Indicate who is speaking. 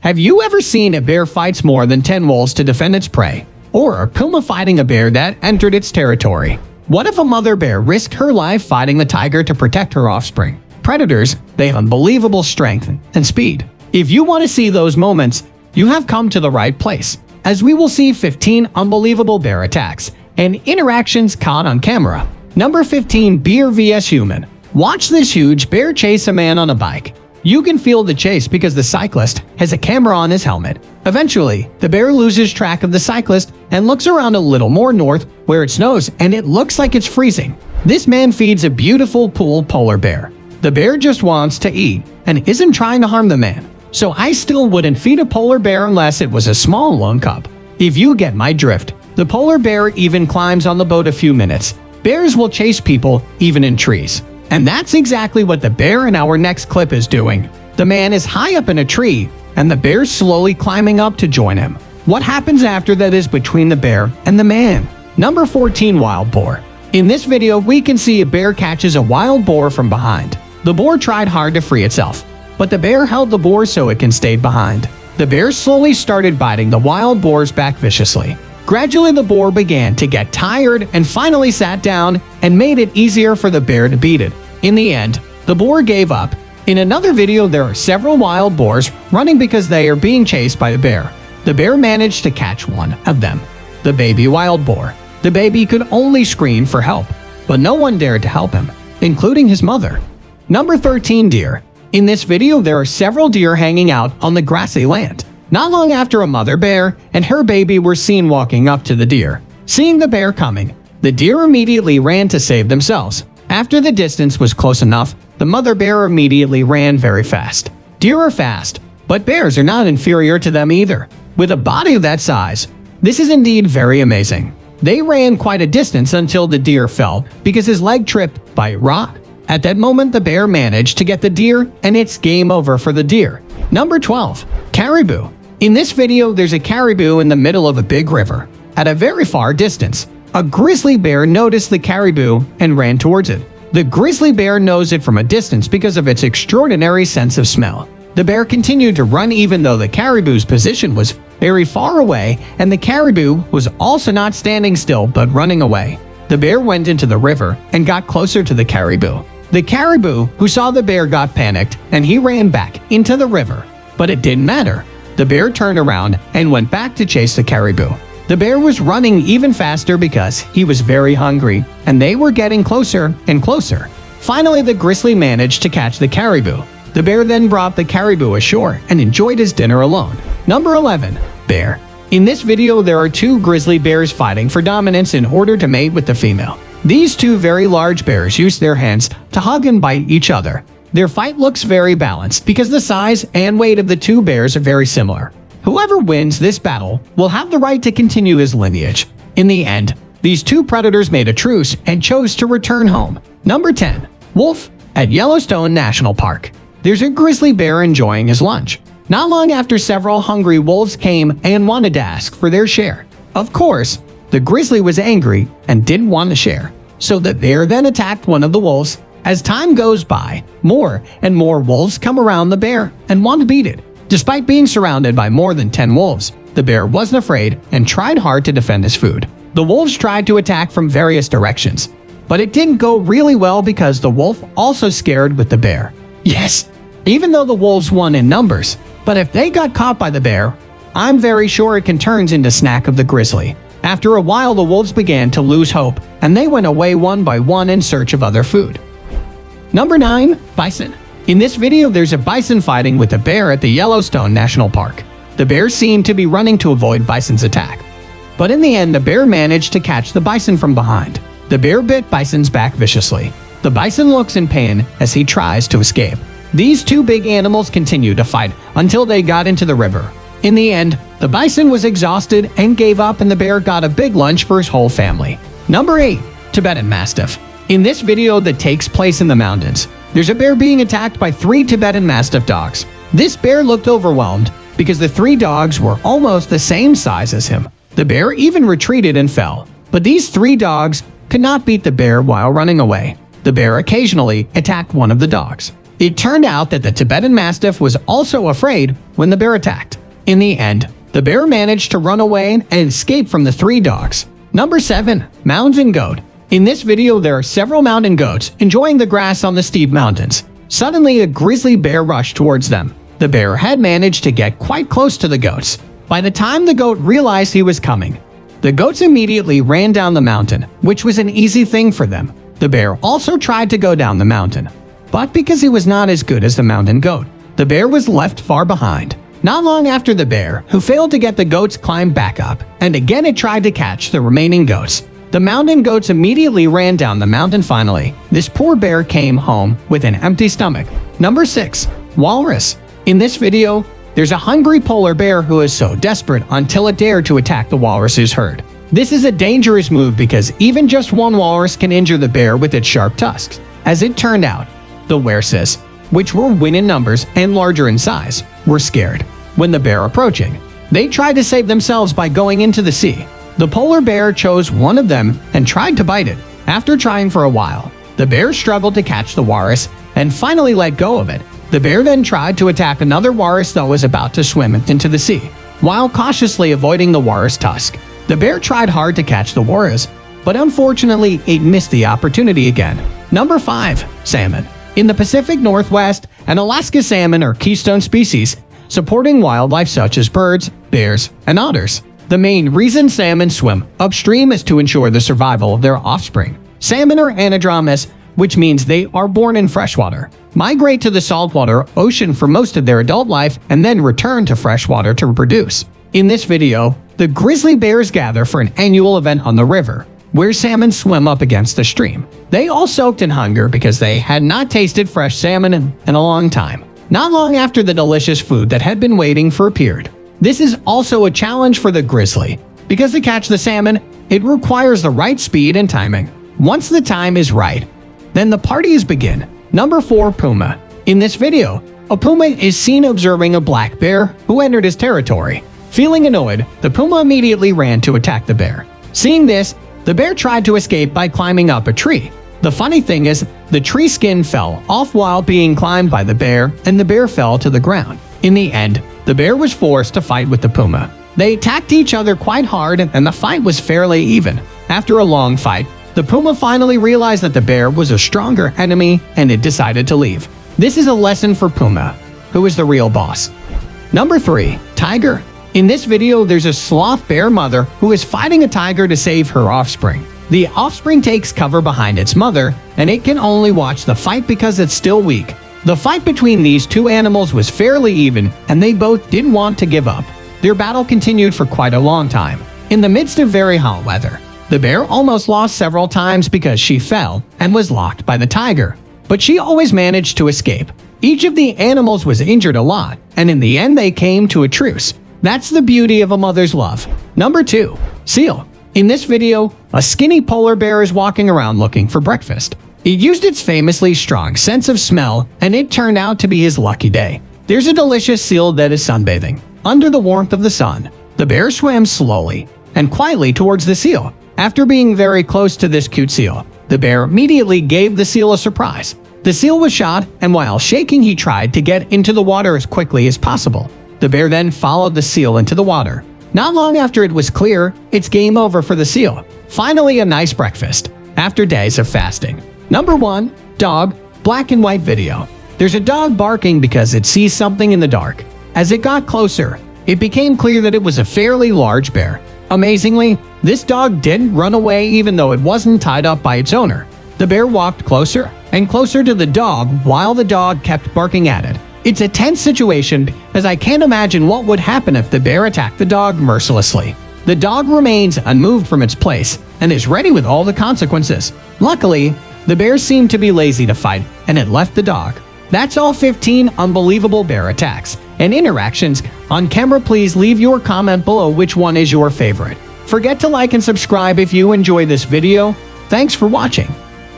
Speaker 1: Have you ever seen a bear fights more than 10 wolves to defend its prey? Or a puma fighting a bear that entered its territory? What if a mother bear risked her life fighting the tiger to protect her offspring? Predators, they have unbelievable strength and speed. If you want to see those moments, you have come to the right place, as we will see 15 unbelievable bear attacks and interactions caught on camera. Number 15. Bear vs Human. Watch this huge bear chase a man on a bike. You can feel the chase because the cyclist has a camera on his helmet. Eventually, the bear loses track of the cyclist and looks around a little more north where it snows and it looks like it's freezing. This man feeds a beautiful polar bear. The bear just wants to eat and isn't trying to harm the man. So I still wouldn't feed a polar bear unless it was a small lone cub. If you get my drift, the polar bear even climbs on the boat a few minutes. Bears will chase people even in trees. And that's exactly what the bear in our next clip is doing. The man is high up in a tree and the bear's slowly climbing up to join him. What happens after that is between the bear and the man. Number 14. Wild boar. In this video, we can see a bear catches a wild boar from behind. The boar tried hard to free itself, but the bear held the boar so it can stay behind. The bear slowly started biting the wild boar's back viciously. Gradually, the boar began to get tired and finally sat down and made it easier for the bear to beat it. In the end, the boar gave up. In another video, there are several wild boars running because they are being chased by the bear. The bear managed to catch one of them, the baby wild boar. The baby could only scream for help, but no one dared to help him, including his mother. Number 13. Deer. In this video, there are several deer hanging out on the grassy land. Not long after, a mother bear and her baby were seen walking up to the deer. Seeing the bear coming, the deer immediately ran to save themselves. After the distance was close enough, the mother bear immediately ran very fast. Deer are fast, but bears are not inferior to them either. With a body of that size, this is indeed very amazing. They ran quite a distance until the deer fell because his leg tripped by a rock. At that moment, the bear managed to get the deer and it's game over for the deer. Number 12. Caribou. In this video, there's a caribou in the middle of a big river. At a very far distance, a grizzly bear noticed the caribou and ran towards it. The grizzly bear knows it from a distance because of its extraordinary sense of smell. The bear continued to run even though the caribou's position was very far away, and the caribou was also not standing still but running away. The bear went into the river and got closer to the caribou. The caribou who saw the bear got panicked and he ran back into the river. But it didn't matter. The bear turned around and went back to chase the caribou. The bear was running even faster because he was very hungry, and they were getting closer and closer. Finally, the grizzly managed to catch the caribou. The bear then brought the caribou ashore and enjoyed his dinner alone. Number 11. Bear. In this video, there are two grizzly bears fighting for dominance in order to mate with the female. These two very large bears use their hands to hug and bite each other. Their fight looks very balanced because the size and weight of the two bears are very similar. Whoever wins this battle will have the right to continue his lineage. In the end, these two predators made a truce and chose to return home. Number 10. Wolf. At Yellowstone National Park, there's a grizzly bear enjoying his lunch. Not long after, several hungry wolves came and wanted to ask for their share. Of course, the grizzly was angry and didn't want to share. So the bear then attacked one of the wolves. As time goes by, more and more wolves come around the bear and want to beat it. Despite being surrounded by more than 10 wolves, the bear wasn't afraid and tried hard to defend his food. The wolves tried to attack from various directions, but it didn't go really well because the wolf also scared with the bear. Yes, even though the wolves won in numbers, but if they got caught by the bear, I'm very sure it can turn into snack of the grizzly. After a while, the wolves began to lose hope, and they went away one by one in search of other food. Number 9. Bison. In this video, there's a bison fighting with a bear at the Yellowstone National Park. The bear seemed to be running to avoid bison's attack. But in the end, the bear managed to catch the bison from behind. The bear bit bison's back viciously. The bison looks in pain as he tries to escape. These two big animals continue to fight until they got into the river. In the end, the bison was exhausted and gave up, and the bear got a big lunch for his whole family. Number 8. Tibetan Mastiff. In this video that takes place in the mountains, there's a bear being attacked by 3 Tibetan Mastiff dogs. This bear looked overwhelmed because the 3 dogs were almost the same size as him. The bear even retreated and fell. But these 3 dogs could not beat the bear while running away. The bear occasionally attacked one of the dogs. It turned out that the Tibetan Mastiff was also afraid when the bear attacked. In the end, the bear managed to run away and escape from the 3 dogs. Number 7. Mountain Goat. In this video, there are several mountain goats enjoying the grass on the steep mountains. Suddenly, a grizzly bear rushed towards them. The bear had managed to get quite close to the goats. By the time the goat realized he was coming, the goats immediately ran down the mountain, which was an easy thing for them. The bear also tried to go down the mountain, but because he was not as good as the mountain goat, the bear was left far behind. Not long after the bear, who failed to get the goats, climbed back up, and again it tried to catch the remaining goats. The mountain goats immediately ran down the mountain. Finally, this poor bear came home with an empty stomach. Number 6. Walrus. In this video, there's a hungry polar bear who is so desperate until it dared to attack the walrus's herd. This is a dangerous move because even just one walrus can injure the bear with its sharp tusks. As it turned out, the walruses, which were win in numbers and larger in size, were scared. When the bear approaching, they tried to save themselves by going into the sea. The polar bear chose one of them and tried to bite it. After trying for a while, the bear struggled to catch the walrus and finally let go of it. The bear then tried to attack another walrus that was about to swim into the sea. While cautiously avoiding the walrus tusk, the bear tried hard to catch the walrus, but unfortunately it missed the opportunity again. Number 5. Salmon. In the Pacific Northwest, an Alaska salmon are keystone species, supporting wildlife such as birds, bears, and otters. The main reason salmon swim upstream is to ensure the survival of their offspring. Salmon are anadromous, which means they are born in freshwater, migrate to the saltwater ocean for most of their adult life, and then return to freshwater to reproduce. In this video, the grizzly bears gather for an annual event on the river, where salmon swim up against the stream. They all soaked in hunger because they had not tasted fresh salmon in a long time. Not long after the delicious food that had been waiting for appeared. This is also a challenge for the grizzly, because to catch the salmon, it requires the right speed and timing. Once the time is right, then the parties begin. Number 4. Puma. In this video, a puma is seen observing a black bear who entered his territory. Feeling annoyed, the puma immediately ran to attack the bear. Seeing this, the bear tried to escape by climbing up a tree. The funny thing is, the tree skin fell off while being climbed by the bear, and the bear fell to the ground. In the end, the bear was forced to fight with the puma. They attacked each other quite hard, and the fight was fairly even. After a long fight, the puma finally realized that the bear was a stronger enemy, and it decided to leave. This is a lesson for Puma, who is the real boss. Number 3. Tiger. In this video, there's a sloth bear mother who is fighting a tiger to save her offspring. The offspring takes cover behind its mother, and it can only watch the fight because it's still weak. The fight between these two animals was fairly even, and they both didn't want to give up. Their battle continued for quite a long time. In the midst of very hot weather, the bear almost lost several times because she fell and was locked by the tiger, but she always managed to escape. Each of the animals was injured a lot, and in the end they came to a truce. That's the beauty of a mother's love. Number 2. Seal. In this video, a skinny polar bear is walking around looking for breakfast. It used its famously strong sense of smell, and it turned out to be his lucky day. There's a delicious seal that is sunbathing. Under the warmth of the sun, the bear swam slowly and quietly towards the seal. After being very close to this cute seal, the bear immediately gave the seal a surprise. The seal was shot, and while shaking he tried to get into the water as quickly as possible. The bear then followed the seal into the water. Not long after it was clear, it's game over for the seal. Finally, a nice breakfast after days of fasting. Number 1. Dog. Black and white video. There's a dog barking because it sees something in the dark. As it got closer, it became clear that it was a fairly large bear. Amazingly, this dog didn't run away even though it wasn't tied up by its owner. The bear walked closer and closer to the dog while the dog kept barking at it. It's a tense situation, as I can't imagine what would happen if the bear attacked the dog mercilessly. The dog remains unmoved from its place and is ready with all the consequences. Luckily, the bear seemed to be lazy to fight, and it left the dog. That's all 15 unbelievable bear attacks and interactions on camera. Please leave your comment below which one is your favorite. Forget to like and subscribe if you enjoy this video. Thanks for watching.